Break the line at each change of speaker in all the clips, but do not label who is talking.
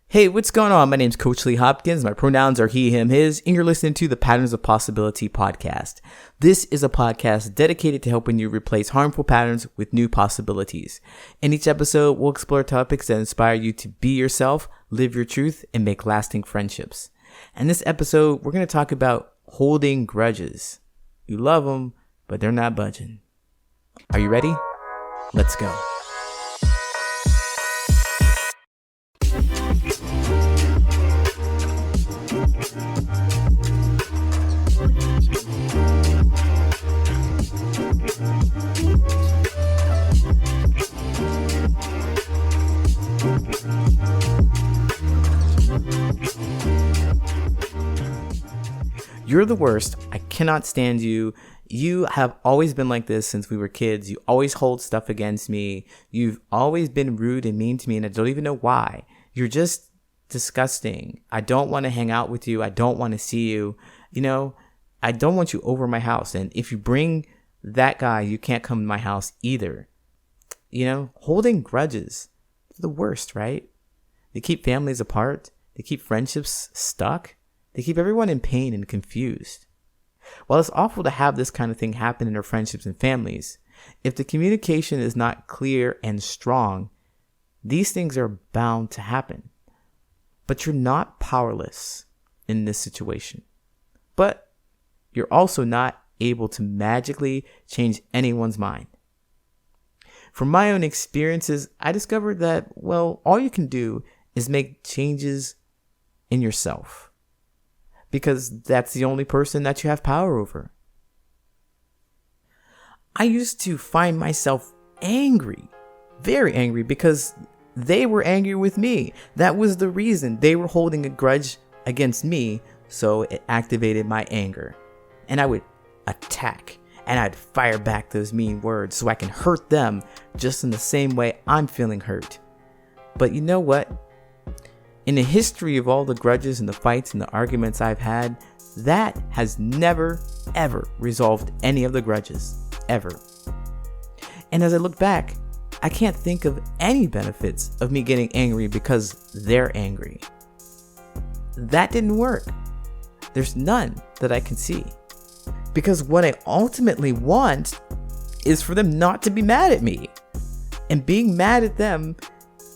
Hey, what's going on? My name's Coach Lee Hopkins. My pronouns are he, him, his, and you're listening to the Patterns of Possibility podcast. This is a podcast dedicated to helping you replace harmful patterns with new possibilities. In each episode, we'll explore topics that inspire you to be yourself, live your truth, and make lasting friendships. In this episode, we're going to talk about holding grudges. You love them, but they're not budging. Are you ready? Let's go. You're the worst. I cannot stand you. You have always been like this since we were kids. You always hold stuff against me. You've always been rude and mean to me, and I don't even know why. You're just disgusting. I don't want to hang out with you. I don't want to see you. I don't want you over my house. And if you bring that guy, you can't come to my house either. Holding grudges. They're the worst, right? They keep families apart. They keep friendships stuck. They keep everyone in pain and confused. While it's awful to have this kind of thing happen in our friendships and families, if the communication is not clear and strong, these things are bound to happen. But you're not powerless in this situation. But you're also not able to magically change anyone's mind. From my own experiences, I discovered that, all you can do is make changes in yourself. Because that's the only person that you have power over. I used to find myself angry, very angry, because they were angry with me. That was the reason. They were holding a grudge against me, so it activated my anger. And I would attack, and I'd fire back those mean words so I can hurt them just in the same way I'm feeling hurt. But you know what? In the history of all the grudges and the fights and the arguments I've had, that has never, ever resolved any of the grudges, ever. And as I look back, I can't think of any benefits of me getting angry because they're angry. That didn't work. There's none that I can see. Because what I ultimately want is for them not to be mad at me. And being mad at them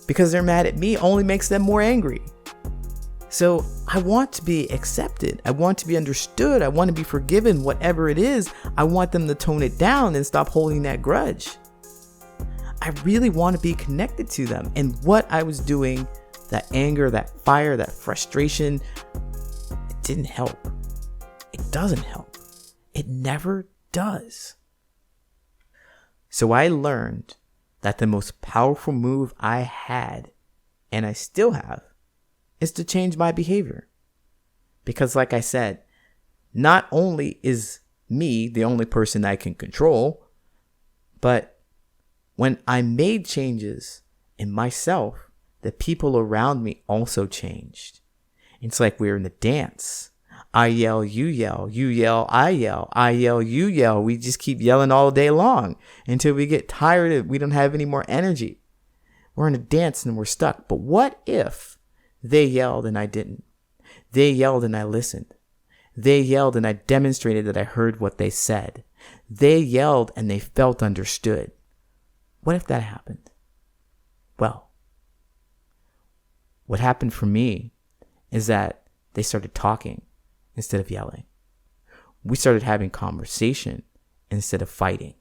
because they're mad at me only makes them more angry. So I want to be accepted. I want to be understood. I want to be forgiven, whatever it is. I want them to tone it down and stop holding that grudge. I really want to be connected to them. And what I was doing, that anger, that fire, that frustration, it didn't help. It doesn't help. It never does. So I learned that the most powerful move I had, and I still have, is to change my behavior. Because like I said, not only is me the only person I can control, but when I made changes in myself, the people around me also changed. It's like we're in a dance. I yell, you yell, you yell, I yell, you yell. We just keep yelling all day long until we get tired and we don't have any more energy. We're in a dance and we're stuck. But what if they yelled and I didn't? They yelled and I listened. They yelled and I demonstrated that I heard what they said. They yelled and they felt understood. What if that happened? Well, what happened for me is that they started talking instead of yelling. We started having conversation instead of fighting.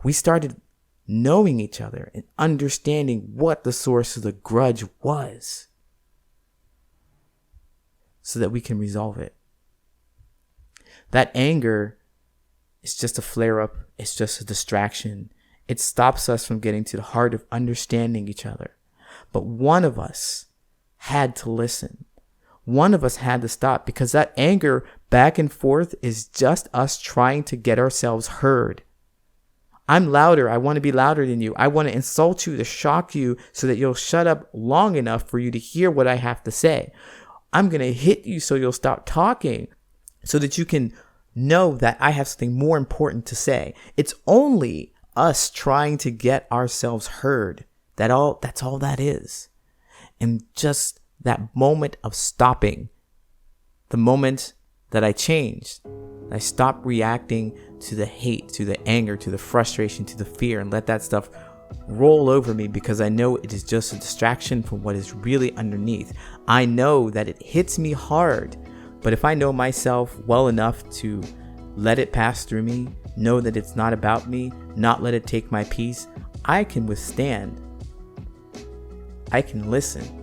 We started knowing each other and understanding what the source of the grudge was so that we can resolve it. That anger is just a flare-up. It's just a distraction. It stops us from getting to the heart of understanding each other. But one of us had to listen. One of us had to stop, because that anger back and forth is just us trying to get ourselves heard. I'm louder. I want to be louder than you. I want to insult you to shock you so that you'll shut up long enough for you to hear what I have to say. I'm going to hit you so you'll stop talking so that you can know that I have something more important to say. It's only us trying to get ourselves heard. That's all that is. And just that moment of stopping, the moment that I changed. I stopped reacting to the hate, to the anger, to the frustration, to the fear, and let that stuff roll over me, because I know it is just a distraction from what is really underneath. I know that it hits me hard, but if I know myself well enough to let it pass through me, know that it's not about me, not let it take my peace, I can withstand. I can listen.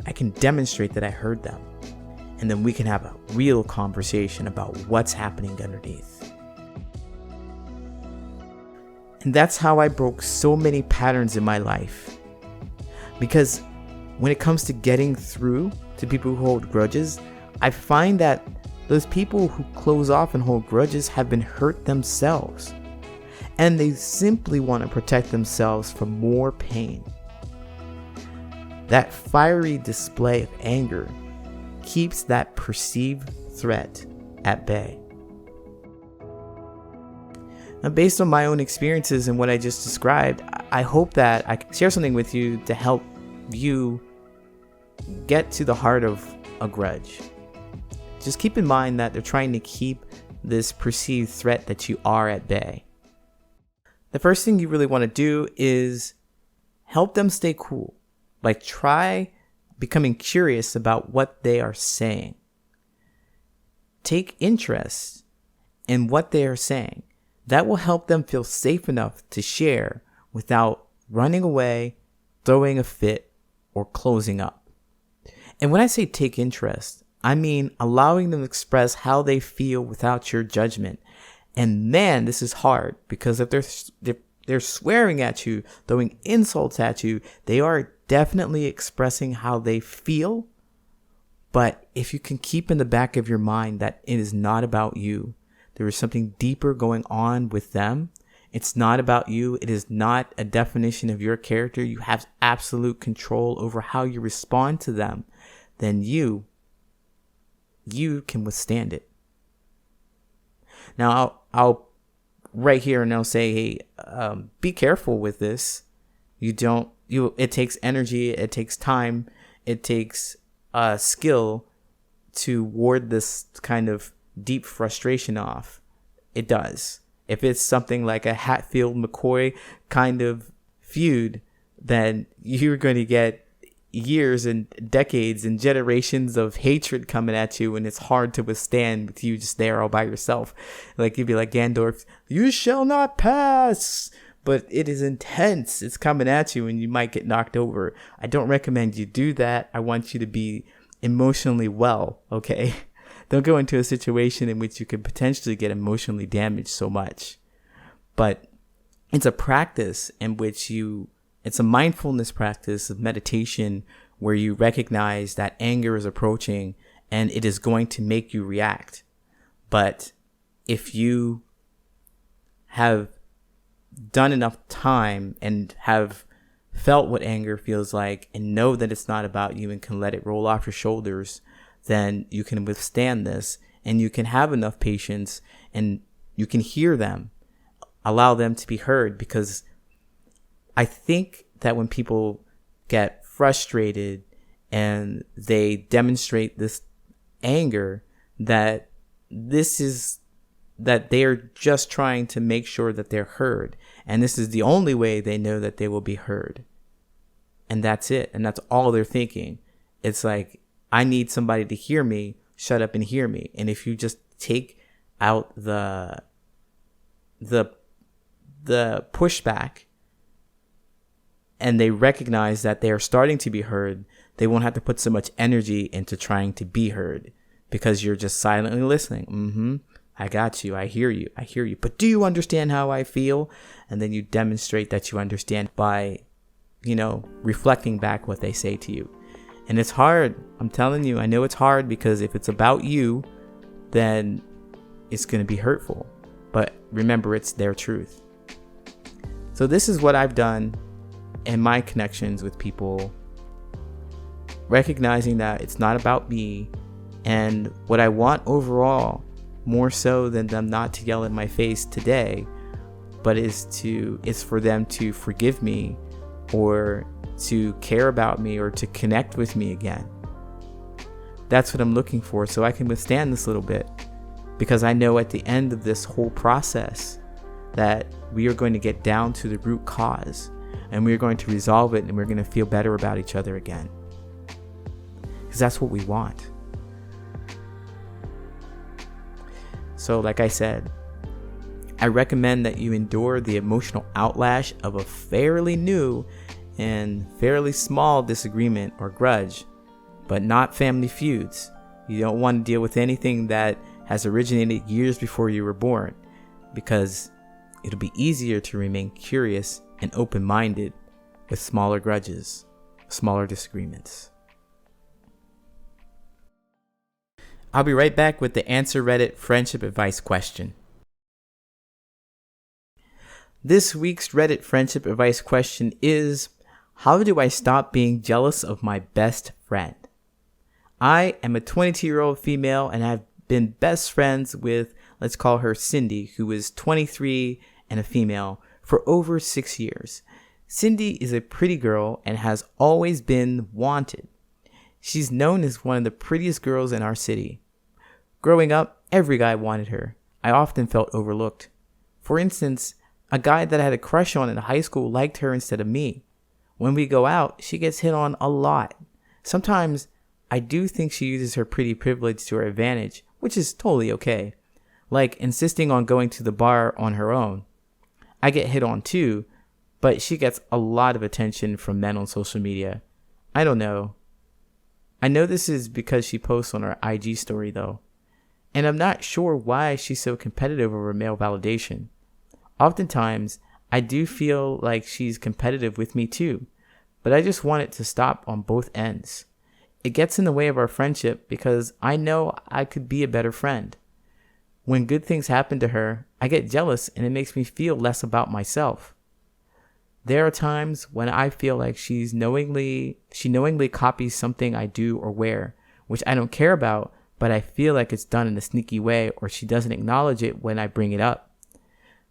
I can demonstrate that I heard them. And then we can have a real conversation about what's happening underneath. And that's how I broke so many patterns in my life. Because when it comes to getting through to people who hold grudges, I find that those people who close off and hold grudges have been hurt themselves. And they simply want to protect themselves from more pain. That fiery display of anger keeps that perceived threat at bay. Now, based on my own experiences and what I just described, I hope that I can share something with you to help you get to the heart of a grudge. Just keep in mind that they're trying to keep this perceived threat that you are at bay. The first thing you really want to do is help them stay cool. Like, try becoming curious about what they are saying. Take interest in what they are saying. That will help them feel safe enough to share without running away, throwing a fit, or closing up. And when I say take interest, I mean allowing them to express how they feel without your judgment. And man, this is hard, because if they're swearing at you, throwing insults at you, they are definitely expressing how they feel. But if you can keep in the back of your mind that it is not about you, there is something deeper going on with them. It's not about you. It is not a definition of your character. You have absolute control over how you respond to them. Then you can withstand it. Now, I'll right here and I'll say, hey, be careful with this. It takes energy, it takes time, it takes skill to ward this kind of deep frustration off. It does. If it's something like a Hatfield-McCoy kind of feud, then you're going to get years and decades and generations of hatred coming at you, and it's hard to withstand with you just there all by yourself. Like, you'd be like Gandalf, you shall not pass. But it is intense. It's coming at you and you might get knocked over. I don't recommend you do that. I want you to be emotionally well, okay? Don't go into a situation in which you could potentially get emotionally damaged so much. But it's a practice in which it's a mindfulness practice of meditation where you recognize that anger is approaching and it is going to make you react. But if you have done enough time and have felt what anger feels like and know that it's not about you and can let it roll off your shoulders, then you can withstand this and you can have enough patience and you can hear them, allow them to be heard. Because I think that when people get frustrated and they demonstrate this anger, that they are just trying to make sure that they're heard. And this is the only way they know that they will be heard. And that's it. And that's all they're thinking. It's like, I need somebody to hear me. Shut up and hear me. And if you just take out the pushback and they recognize that they are starting to be heard, they won't have to put so much energy into trying to be heard, because you're just silently listening. I got you. I hear you. But do you understand how I feel? And then you demonstrate that you understand by, reflecting back what they say to you. And it's hard. I'm telling you, I know it's hard, because if it's about you, then it's going to be hurtful. But remember, it's their truth. So this is what I've done in my connections with people, recognizing that it's not about me, and what I want overall, more so than them not to yell in my face today, but is for them to forgive me, or to care about me or to connect with me again. That's what I'm looking for, so I can withstand this little bit, because I know at the end of this whole process that we are going to get down to the root cause, and we're going to resolve it, and we're going to feel better about each other again, because that's what we want. So like I said, I recommend that you endure the emotional outlash of a fairly new and fairly small disagreement or grudge, but not family feuds. You don't want to deal with anything that has originated years before you were born, because it'll be easier to remain curious and open-minded with smaller grudges, smaller disagreements. I'll be right back with the Answer Reddit friendship advice question. This week's Reddit friendship advice question is, how do I stop being jealous of my best friend? I am a 22-year-old female and have been best friends with, let's call her Cindy, who is 23 and a female, for over 6 years. Cindy is a pretty girl and has always been wanted. She's known as one of the prettiest girls in our city. Growing up, every guy wanted her. I often felt overlooked. For instance, a guy that I had a crush on in high school liked her instead of me. When we go out, she gets hit on a lot. Sometimes I do think she uses her pretty privilege to her advantage, which is totally okay. Like insisting on going to the bar on her own. I get hit on too, but she gets a lot of attention from men on social media. I don't know. I know this is because she posts on her IG story though. And I'm not sure why she's so competitive over male validation. Oftentimes, I do feel like she's competitive with me too, but I just want it to stop on both ends. It gets in the way of our friendship because I know I could be a better friend. When good things happen to her, I get jealous and it makes me feel less about myself. There are times when I feel like she knowingly copies something I do or wear, which I don't care about, but I feel like it's done in a sneaky way, or she doesn't acknowledge it when I bring it up.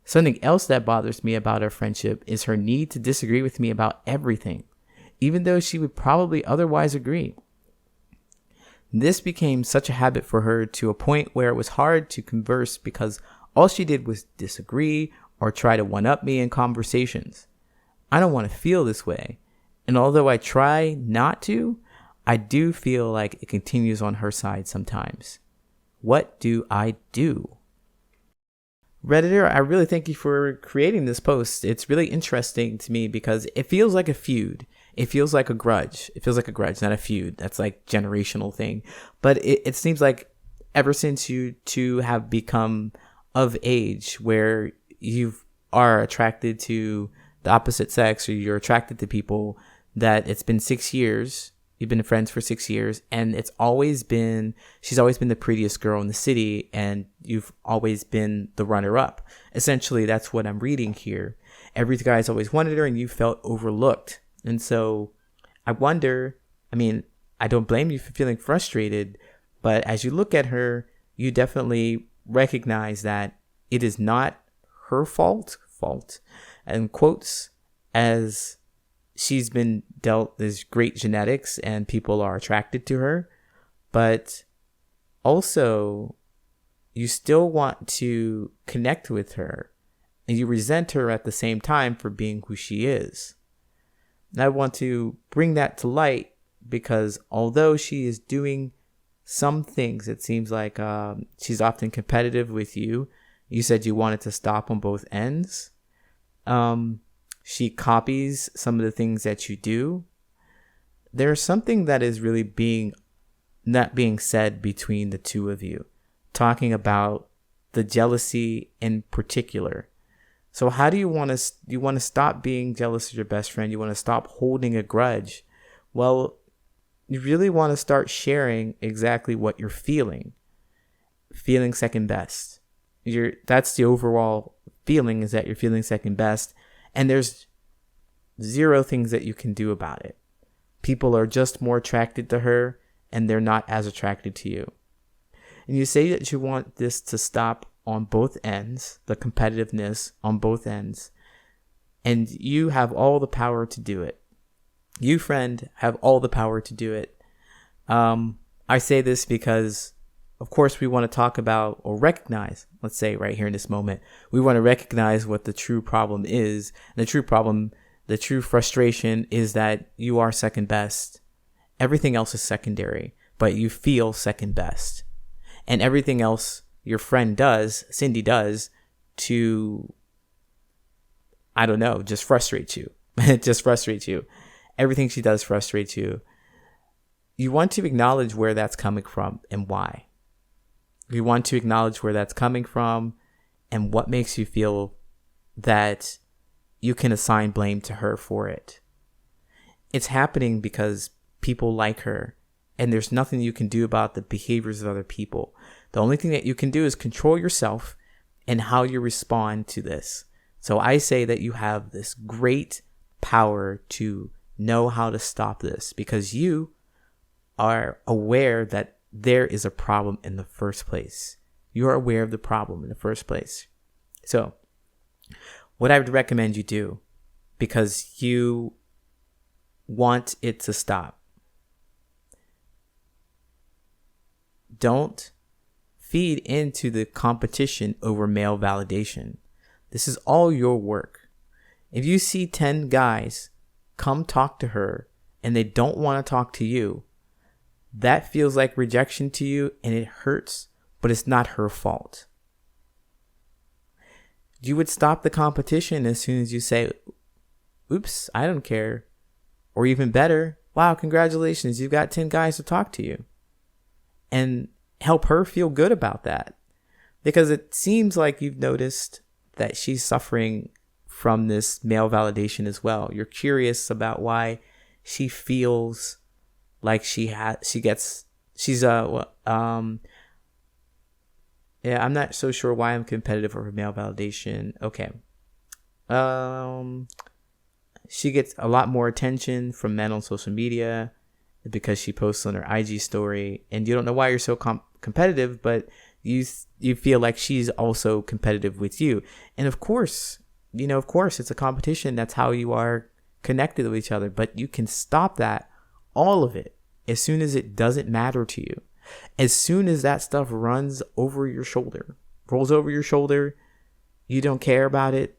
Something else that bothers me about our friendship is her need to disagree with me about everything, even though she would probably otherwise agree. This became such a habit for her to a point where it was hard to converse because all she did was disagree or try to one-up me in conversations. I don't want to feel this way, and although I try not to, I do feel like it continues on her side sometimes. What do I do? Redditor, I really thank you for creating this post. It's really interesting to me because it feels like a feud. It feels like a grudge. It feels like a grudge, not a feud. That's like generational thing. But it seems like ever since you two have become of age where you are attracted to the opposite sex, or you're attracted to people, that it's been 6 years. You've been friends for 6 years, and she's always been the prettiest girl in the city, and you've always been the runner-up. Essentially, that's what I'm reading here. Every guy's always wanted her, and you felt overlooked. And so I wonder, I don't blame you for feeling frustrated, but as you look at her, you definitely recognize that it is not her fault, and quotes, as she's been dealt this great genetics and people are attracted to her, but also you still want to connect with her and you resent her at the same time for being who she is. And I want to bring that to light because although she is doing some things, it seems like she's often competitive with you. You said you wanted to stop on both ends. She copies some of the things that you do. There's something that is really not being said between the two of you, talking about the jealousy in particular. So how do you want to stop being jealous of your best friend? You want to stop holding a grudge. Well, you really want to start sharing exactly what you're feeling second best. That's the overall feeling, is that you're feeling second best. And there's zero things that you can do about it. People are just more attracted to her and they're not as attracted to you. And you say that you want this to stop on both ends, the competitiveness on both ends, and you have all the power to do it. You, friend, have all the power to do it. I say this because, of course, we want to talk about or recognize, let's say right here in this moment, we want to recognize what the true problem is. And the true frustration is that you are second best. Everything else is secondary, but you feel second best. And everything else your friend does, Cindy does, to, I don't know, just frustrate you. It just frustrates you. Everything she does frustrates you. You want to acknowledge where that's coming from and why. You want to acknowledge where that's coming from and what makes you feel that you can assign blame to her for it. It's happening because people like her, and there's nothing you can do about the behaviors of other people. The only thing that you can do is control yourself and how you respond to this. So I say that you have this great power to know how to stop this because you are aware that there is a problem in the first place. You are aware of the problem in the first place. So what I would recommend you do, because you want it to stop, don't feed into the competition over male validation. This is all your work. If you see 10 guys come talk to her and they don't want to talk to you, that feels like rejection to you and it hurts, but it's not her fault. You would stop the competition as soon as you say, oops, I don't care. Or even better, wow, congratulations, you've got 10 guys to talk to you. And help her feel good about that. Because it seems like you've noticed that she's suffering from this male validation as well. You're curious about why she feels like I'm not so sure why I'm competitive over male validation. Okay. She gets a lot more attention from men on social media because she posts on her IG story, and you don't know why you're so competitive, but you feel like she's also competitive with you. And of course, it's a competition. That's how you are connected with each other, but you can stop that, all of it, as soon as it doesn't matter to you. As soon as that stuff rolls over your shoulder, you don't care about it.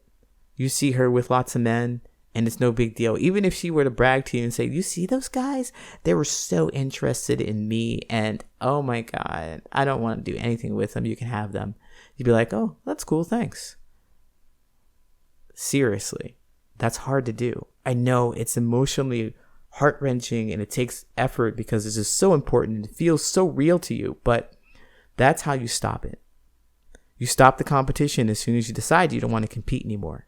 You see her with lots of men and it's no big deal. Even if she were to brag to you and say, you see those guys? They were so interested in me and oh my God, I don't want to do anything with them. You can have them. You'd be like, oh, that's cool. Thanks. Seriously, that's hard to do. I know it's emotionally heart-wrenching and it takes effort because it's just so important and it feels so real to you, but that's how you stop it. You stop the competition as soon as you decide you don't want to compete anymore.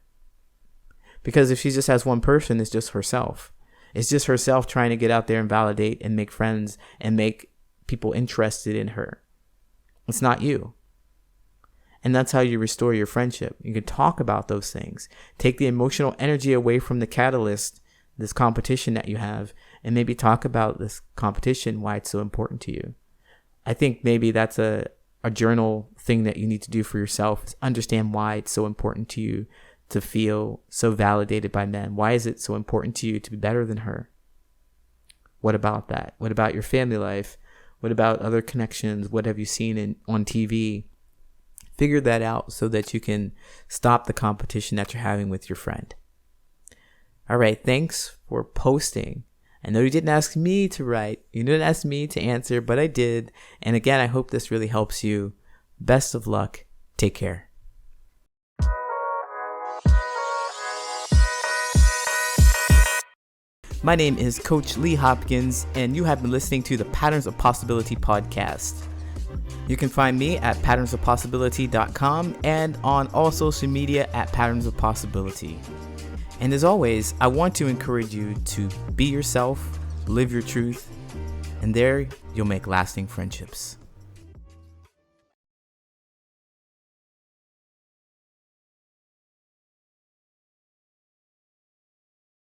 Because if she just has one person, it's just herself. It's just herself trying to get out there and validate and make friends and make people interested in her. It's not you. And that's how you restore your friendship. You can talk about those things. Take the emotional energy away from the catalyst, this competition that you have, and maybe talk about this competition, why it's so important to you. I think maybe that's a journal thing that you need to do for yourself, is understand why it's so important to you to feel so validated by men. Why is it so important to you to be better than her? What about that? What about your family life? What about other connections? What have you seen on TV? Figure that out so that you can stop the competition that you're having with your friend. All right, thanks for posting. I know you didn't ask me to write. You didn't ask me to answer, but I did. And again, I hope this really helps you. Best of luck. Take care. My name is Coach Lee Hopkins, and you have been listening to the Patterns of Possibility podcast. You can find me at patternsofpossibility.com and on all social media at Patterns of Possibility. And as always, I want to encourage you to be yourself, live your truth, and there you'll make lasting friendships.